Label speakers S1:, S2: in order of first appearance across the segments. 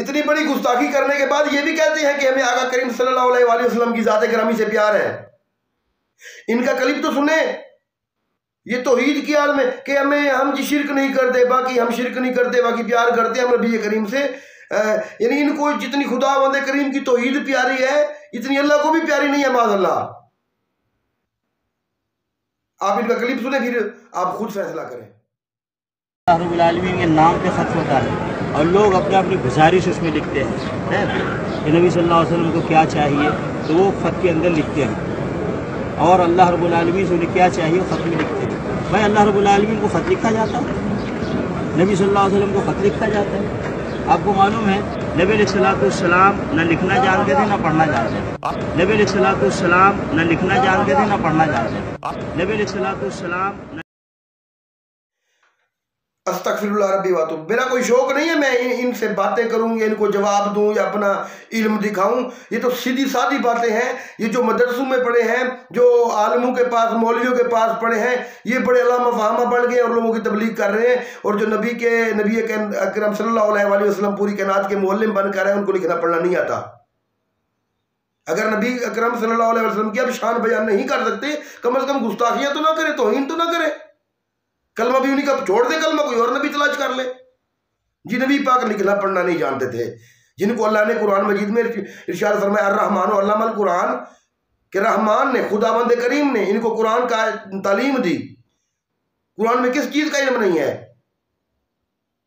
S1: इतनी बड़ी गुस्ताखी करने के बाद ये भी कहते हैं कि हमें आका करीम सल्लल्लाहु अलैहि वसल्लम की ज़ात गिरामी से प्यार है। इनका कलिब तो सुने, ये तौहीद की आड़ में कि हम जी शिरक नहीं करते, बाकी हम शिरक नहीं करते, बाकी प्यार करते हम नबी करीम से। यानी इनको जितनी खुदावंद करीम की तौहीद प्यारी है, इतनी अल्लाह को भी प्यारी नहीं है माज़अल्लाह। आप इनका क्लिप सुने, फिर आप खुद फैसला करें।
S2: रब्बुल आलमीन के नाम पे खत होता है और लोग अपने अपनी गुजारिश उसमें लिखते हैं कि नबी सल्लल्लाहु अलैहि वसल्लम को क्या चाहिए, तो वो ख़त के अंदर लिखते हैं और अल्लाह रब्बुल आलमीन से उन्हें क्या चाहिए वो ख़त में लिखते हैं। भाई अल्लाह रब्बुल आलमीन को ख़त लिखा जाता है, नबी सल्लल्लाहु अलैहि वसल्लम को ख़त लिखा जाता है। आपको मालूम है नबी अलैहिस्सलाम न लिखना जानते थे न पढ़ना जानते थे। नबी अलैहिस्सलाम न लिखना जानते थे न पढ़ना जानते थे। नबी अलैहिस्सलाम
S1: अस्तगफिरुल्लाह रब्बी व अतूब। मेरा कोई शौक नहीं है मैं इनसे बातें करूँ या इनको जवाब दूँ या अपना इल्म दिखाऊँ। ये तो सीधी सादी बातें हैं। ये जो मदरसों में पढ़े हैं, जो आलमों के पास, मौलवियों के पास पढ़े हैं, ये बड़े अल्लामा फ़हामा बन गए और लोगों की तबलीग कर रहे हैं। और जो नबी अकरम सल्लल्लाहु अलैहि वसल्लम पूरी कायनात के मुअल्लिम बनकर हैं, उनको लिखना पढ़ना नहीं आता। अगर नबी अकरम सल्लल्लाहु अलैहि वसल्लम की अब शान बयान नहीं कर सकते, कम से कम गुस्ताखियाँ तो ना करे, तौहीन तो ना करे। कलमा भी उन्हीं का छोड़ दे, कलमा कोई और नबी तलाश कर ले। जी नबी पाक लिखना पढ़ना नहीं जानते थे, जिनको अल्लाह ने कुरान मजीद में इरशाद फरमाया अर्रहमान अल्लमल कुरान, के रहमान ने, खुदावंद करीम ने इनको कुरान का तालीम दी। कुरान में किस चीज़ का इल्म नहीं है?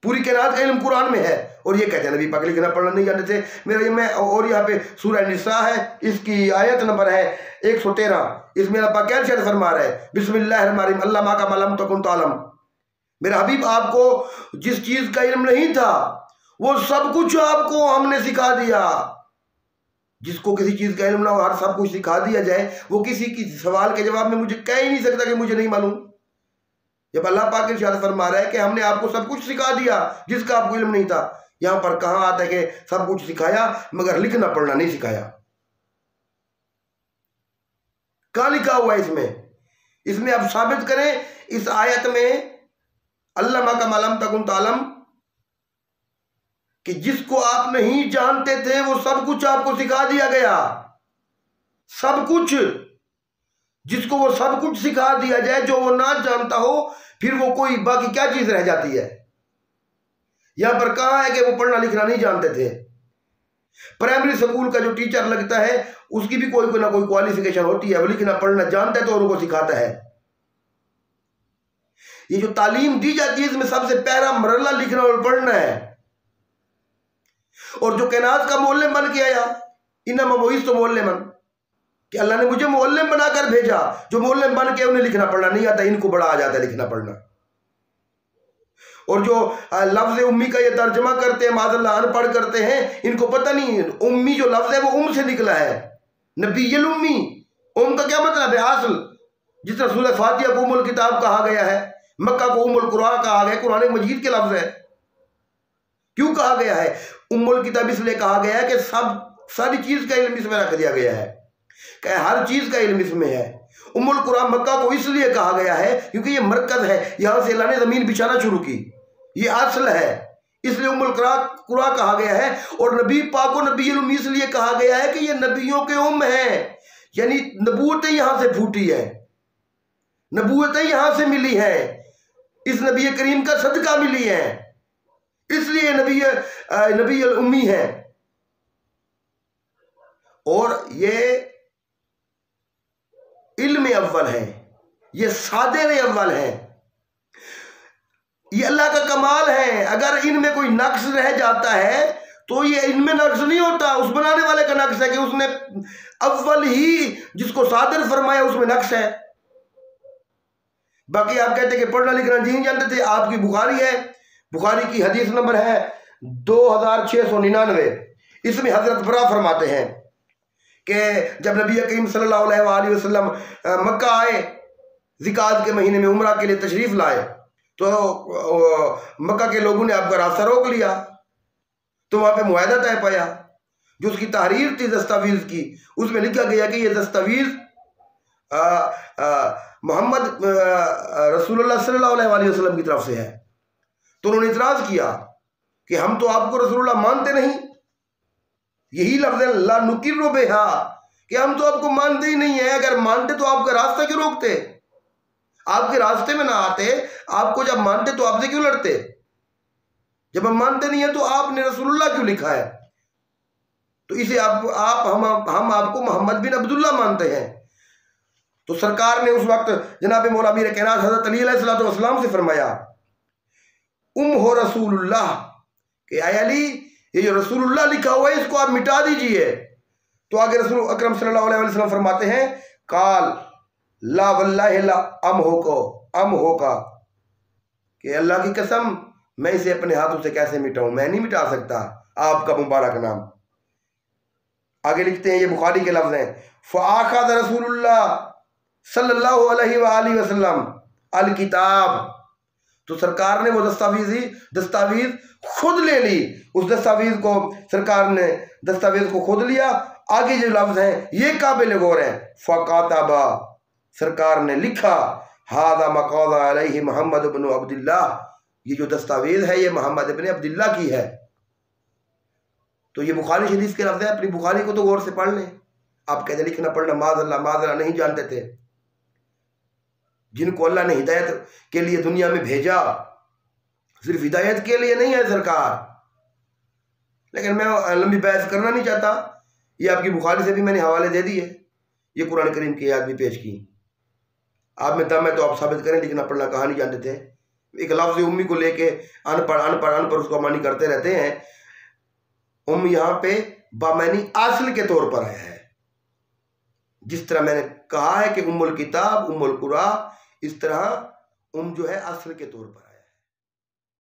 S1: पूरी कायनात का इल्म कुरान में है। और ये कहते हैं नबी पाक लिखना पढ़ना नहीं जानते थे। मेरा ये मैं और यहाँ पे सूरह निसा है, इसकी आयत नंबर है 113। इसमें अल्लाह पाक क्या इरशाद फरमा रहा है, बिस्मिल्लाहिर्रहमानिर्रहीम, अल्लाह मा का मलम तकुन तालम। मेरा हबीब आपको जिस चीज़ का इल्म नहीं था वो सब कुछ आपको हमने सिखा दिया। जिसको किसी चीज़ का इल्म ना हो, हर सब कुछ सिखा दिया जाए, वो किसी की सवाल के जवाब में मुझे कह ही नहीं सकता कि मुझे नहीं मालूम। जब अल्लाह पाक इरशाद फरमा रहा है कि हमने आपको सब कुछ सिखा दिया जिसका आपको इल्म नहीं था, यहाँ पर कहाँ आता है कि सब कुछ सिखाया मगर लिखना पढ़ना नहीं सिखाया? कहाँ लिखा हुआ है इसमें आप साबित करें इस आयत में अल्लामा का मालम तकुन तालम कि जिसको आप नहीं जानते थे वो सब कुछ आपको सिखा दिया गया। सब कुछ, जिसको वो सब कुछ सिखा दिया जाए, जो वो ना जानता हो, फिर वो कोई बाकी क्या चीज रह जाती है? यहां पर कहा है कि वो पढ़ना लिखना नहीं जानते थे। प्राइमरी स्कूल का जो टीचर लगता है उसकी भी कोई ना कोई क्वालिफिकेशन होती है, वो लिखना पढ़ना जानता है तो उनको सिखाता है। ये जो तालीम दी जाती है इसमें सबसे पहला मरला लिखना और पढ़ना है। और जो कायनात का मुअल्लिम बन के आया, इन्नमा बुइस्तु मुअल्लिमन, कि अल्लाह ने मुझे मुअल्लिम बनाकर भेजा। जो मुअल्लिम बन के उन्हें लिखना पढ़ना नहीं आता, इनको बड़ा आ जाता है लिखना पढ़ना। और जो लफ्ज़ उम्मी का ये तर्जमा करते हैं, माज़अल्लाह अनपढ़ करते हैं, इनको पता नहीं उम्मी जो लफ्ज़ है वो उम से निकला है। नबीयुल उम्मी, उम का क्या मतलब है? असल, जिस तरह सूरह फातिहा को उम्मुल किताब कहा गया है, मक्का को उम्मुल कुरान कहा गया, कुरान मजीद के लफ्ज़ है। क्यों कहा गया है उम्मुल किताब? इसलिए कहा गया है कि सारी चीज़ का इल्म इसमें रख दिया गया है, कि हर चीज़ का इल्म इसमें है। उम्मुल कुरान मक्का को इसलिए कहा गया है क्योंकि ये मरकज़ है, यहाँ से अल्लाह ने ज़मीन बिछाना शुरू की, ये असल है, इसलिए उम्मुल कुरान कहा गया है। और नबी पाक को नबीयुल उम्मी इसलिए कहा गया है कि ये नबियों के उम्म है, यानी नबूवतें यहाँ से फूटी है, नबूवतें यहाँ से मिली है, इस नबी करीम का सदका मिली है, इसलिए नबी उम्मी है। और ये इल्म अव्वल है, ये सादिर अव्वल है, ये अल्लाह का कमाल है। अगर इनमें कोई नक्स रह जाता है तो ये इनमें नक्स नहीं होता, उस बनाने वाले का नक्स है कि उसने अव्वल ही जिसको सादिर फरमाया उसमें नक्स है। बाकी आप कहते हैं कि पढ़ना लिखना नहीं जानते थे, आपकी बुखारी है, बुखारी की हदीस नंबर है 2699। इसमें हजरत बरा फरमाते हैं कि जब नबी करीम सल्लल्लाहु अलैहि वसल्लम मक्का आए, ज़िकात के महीने में उम्रा के लिए तशरीफ़ लाए, तो मक्का के लोगों ने आपका रास्ता रोक लिया। तो वहाँ पे मुआहदा तय पाया, जो उसकी तहरीर थी दस्तावेज़ की, उसमें लिखा गया कि ये दस्तावेज़ मोहम्मद रसूलुल्लाह सल्लल्लाहु अलैहि वसल्लम की तरफ से है। तो उन्होंने इतराज़ किया कि हम तो आपको रसूलुल्लाह मानते नहीं। यही लफ्ज़ है ला नुकिर्रु बिहा, कि हम तो आपको मानते ही नहीं है। अगर मानते तो आपका रास्ता क्यों रोकते? आपके रास्ते में ना आते, आपको जब मानते तो आपसे क्यों लड़ते? जब हम मानते नहीं है तो आपने रसूलुल्लाह क्यों लिखा है? तो इसे हम आपको मोहम्मद बिन अब्दुल्ला मानते हैं। तो सरकार ने उस वक्त जनाब मौला अमीर कायनात हज़रत अली अलैहिस्सलाम से फरमाया, हो रसूलुल्लाह, कि आय अली, ये जो रसूलुल्लाह लिखा हुआ है इसको आप मिटा दीजिए। तो आगे रसूल अकरम सल्लल्लाहु अलैहि वसल्लम फरमाते हैं, काल ला वल्लाहि ला अम होका, कि अल्लाह की कसम मैं इसे अपने हाथों से कैसे मिटाऊं, मैं नहीं मिटा सकता आपका मुबारक नाम। आगे लिखते हैं, ये बुखारी के लफ्ज़ हैं, फ़आख़ज़ रसूलुल्लाह सल्लल्लाहु अलैहि वसल्लम अल किताब, तो सरकार ने वो दस्तावेज खुद ले ली। उस दस्तावेज को सरकार ने दस्तावेज को खुद लिया। आगे जो लफ्ज़ हैं ये काबिल गौर है, फ़कातबा, सरकार ने लिखा, हादा मक़ादा अलैहि मोहम्मद इब्न अब्दुल्लाह, ये जो दस्तावेज है ये मोहम्मद इब्न अब्दुल्ला की है। तो ये बुखारी शरीफ के लफ्ज़ है। अपनी बुखारी को तो गौर से पढ़ लें। आप कहते लिखना पढ़ना माज़अल्लाह नहीं जानते थे। जिनको अल्लाह ने हिदायत के लिए दुनिया में भेजा, सिर्फ हिदायत के लिए नहीं है सरकार। लेकिन मैं लंबी बहस करना नहीं चाहता। ये आपकी बुखारी से भी मैंने हवाले दे दिए, ये कुरान करीम की आयत भी पेश की। आप में दम है तो आप साबित करें लिखना पढ़ना कहाँ नहीं जानते थे। एक लफ्ज़ उम्मी को लेके अनपढ़ उसको मानी करते रहते हैं। उम यहाँ पे बामैनी असल के तौर पर आया है। जिस तरह मैंने कहा है कि उम्मुल किताब उम्मुल कुरा, इस तरह जो है असल के तौर पर